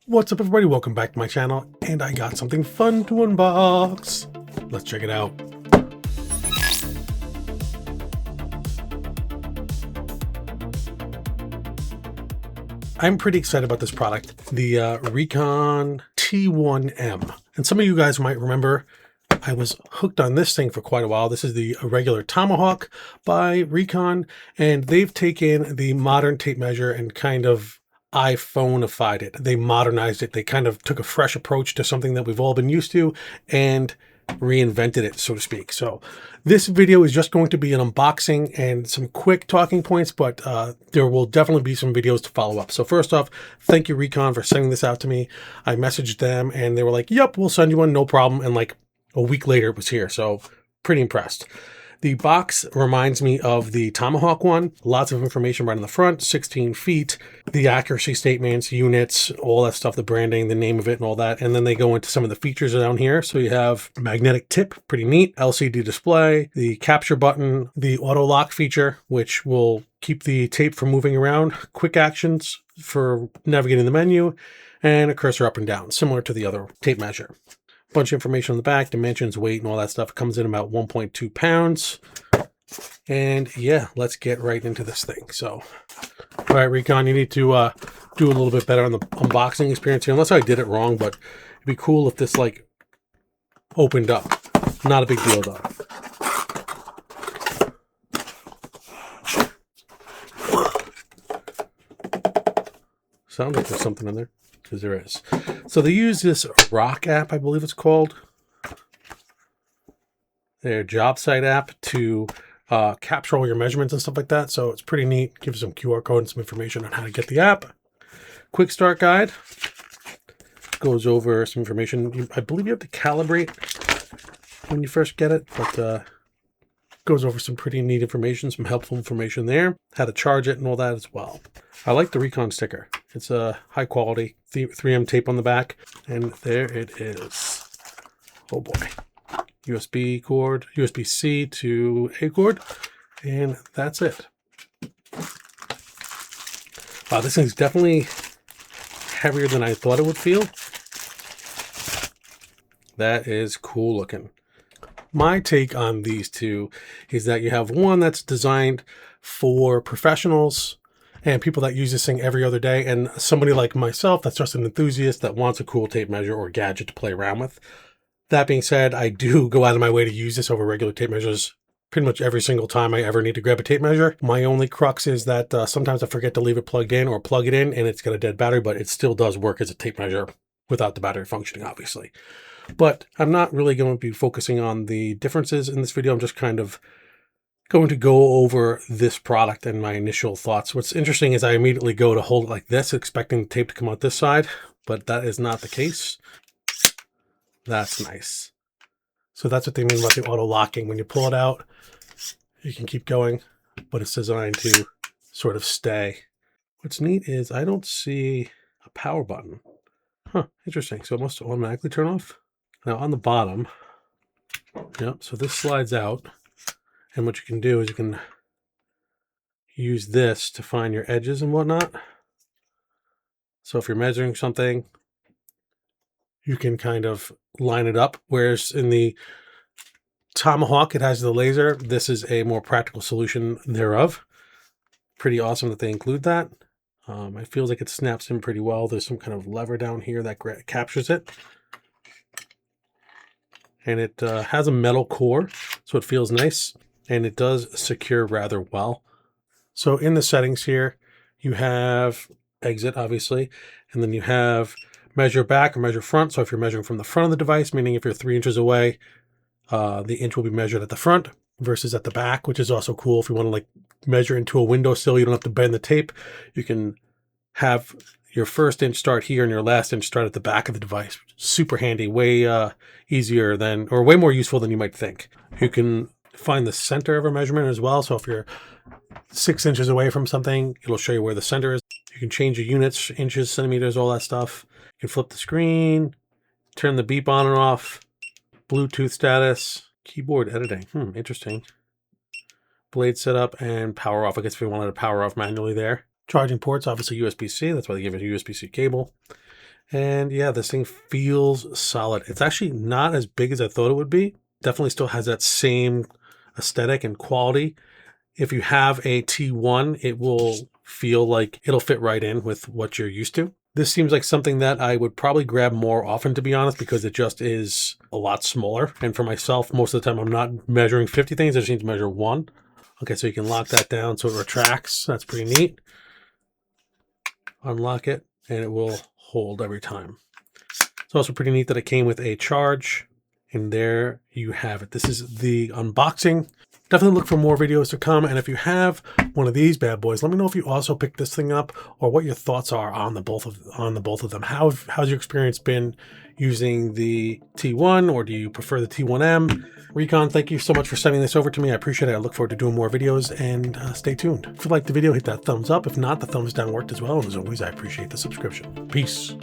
What's up everybody, welcome back to my channel, and I got something fun to unbox. Let's check it out. I'm pretty excited about this product, the Reekon T1M. And some of you guys might remember I was hooked on this thing for quite a while. This is the regular Tomahawk by Reekon, and they've taken the modern tape measure and kind of iPhone-ified it. They modernized it. They kind of took a fresh approach to something that we've all been used to and reinvented it, so to speak. So this video is just going to be an unboxing and some quick talking points, but there will definitely be some videos to follow up. So first off, thank you Reekon for sending this out to me. I messaged them and they were like, yep, we'll send you one, no problem. And like a week later it was here. So pretty impressed. The box reminds me of the Tomahawk one. Lots of information right on the front, 16 feet, the accuracy statements, units, all that stuff, the branding, the name of it and all that. And then they go into some of the features down here. So you have magnetic tip, pretty neat, LCD display, the capture button, the auto lock feature, which will keep the tape from moving around, quick actions for navigating the menu, and a cursor up and down, similar to the other tape measure. Bunch of information on the back, dimensions, weight, and all that stuff. It comes in about 1.2 pounds. And yeah, let's get right into this thing. So, all right, Reekon, you need to do a little bit better on the unboxing experience here. Unless I did it wrong, but it'd be cool if this like opened up. Not a big deal though. Sounds like there's something in there. Because there is. So they use this Rock app, I believe it's called. Their job site app to capture all your measurements and stuff like that. So it's pretty neat. Gives some QR code and some information on how to get the app. Quick start guide. Goes over some information. I believe you have to calibrate when you first get it. But goes over some pretty neat information, some helpful information there. How to charge it and all that as well. I like the Reekon sticker. It's a high quality 3M tape on the back. And there it is. Oh boy. USB cord, USB-C to A cord. And that's it. Wow, this thing's definitely heavier than I thought it would feel. That is cool looking. My take on these two is that you have one that's designed for professionals and people that use this thing every other day, and somebody like myself that's just an enthusiast that wants a cool tape measure or gadget to play around with. That being said, I do go out of my way to use this over regular tape measures pretty much every single time I ever need to grab a tape measure. My only crux is that sometimes I forget to leave it plugged in or plug it in and it's got a dead battery, but it still does work as a tape measure without the battery functioning, obviously. But I'm not really going to be focusing on the differences in this video. I'm just kind of going to go over this product and my initial thoughts. What's interesting is I immediately go to hold it like this, expecting the tape to come out this side, but that is not the case. That's nice. So that's what they mean about the auto locking. When you pull it out, you can keep going, but it's designed to sort of stay. What's neat is I don't see a power button. Huh, interesting. So it must automatically turn off. Now on the bottom, yep, so this slides out. And what you can do is you can use this to find your edges and whatnot. So if you're measuring something, you can kind of line it up. Whereas in the Tomahawk, it has the laser. This is a more practical solution thereof. Pretty awesome that they include that. It feels like it snaps in pretty well. There's some kind of lever down here that captures it. And it has a metal core, so it feels nice. And it does secure rather well. So in the settings here, you have exit, obviously, and then you have measure back or measure front. So if you're measuring from the front of the device, meaning if you're 3 inches away, the inch will be measured at the front versus at the back, which is also cool. If you want to like measure into a windowsill, you don't have to bend the tape. You can have your first inch start here and your last inch start at the back of the device. Super handy, way easier than, or way more useful than you might think. You can find the center of a measurement as well. So if you're 6 inches away from something, it'll show you where the center is. You can change your units, inches, centimeters, all that stuff. You can flip the screen, turn the beep on and off, Bluetooth status, keyboard editing. Interesting. Blade setup and power off. I guess if you wanted to power off manually there. Charging ports, obviously USB-C. That's why they give it a USB-C cable. And yeah, this thing feels solid. It's actually not as big as I thought it would be. Definitely still has that same aesthetic and quality. If you have a T1, it will feel like it'll fit right in with what you're used to. This seems like something that I would probably grab more often, to be honest, because it just is a lot smaller. And for myself, most of the time, I'm not measuring 50 things. I just need to measure one. Okay, so you can lock that down so it retracts. That's pretty neat. Unlock it, and it will hold every time. It's also pretty neat that it came with a charge. And there you have it. This is the unboxing. Definitely look for more videos to come. And if you have one of these bad boys, let me know if you also picked this thing up or what your thoughts are on the both of them. How's your experience been using the T1, or do you prefer the T1M? Reekon, thank you so much for sending this over to me. I appreciate it. I look forward to doing more videos, and stay tuned. If you liked the video, hit that thumbs up. If not, the thumbs down worked as well. And as always, I appreciate the subscription. Peace.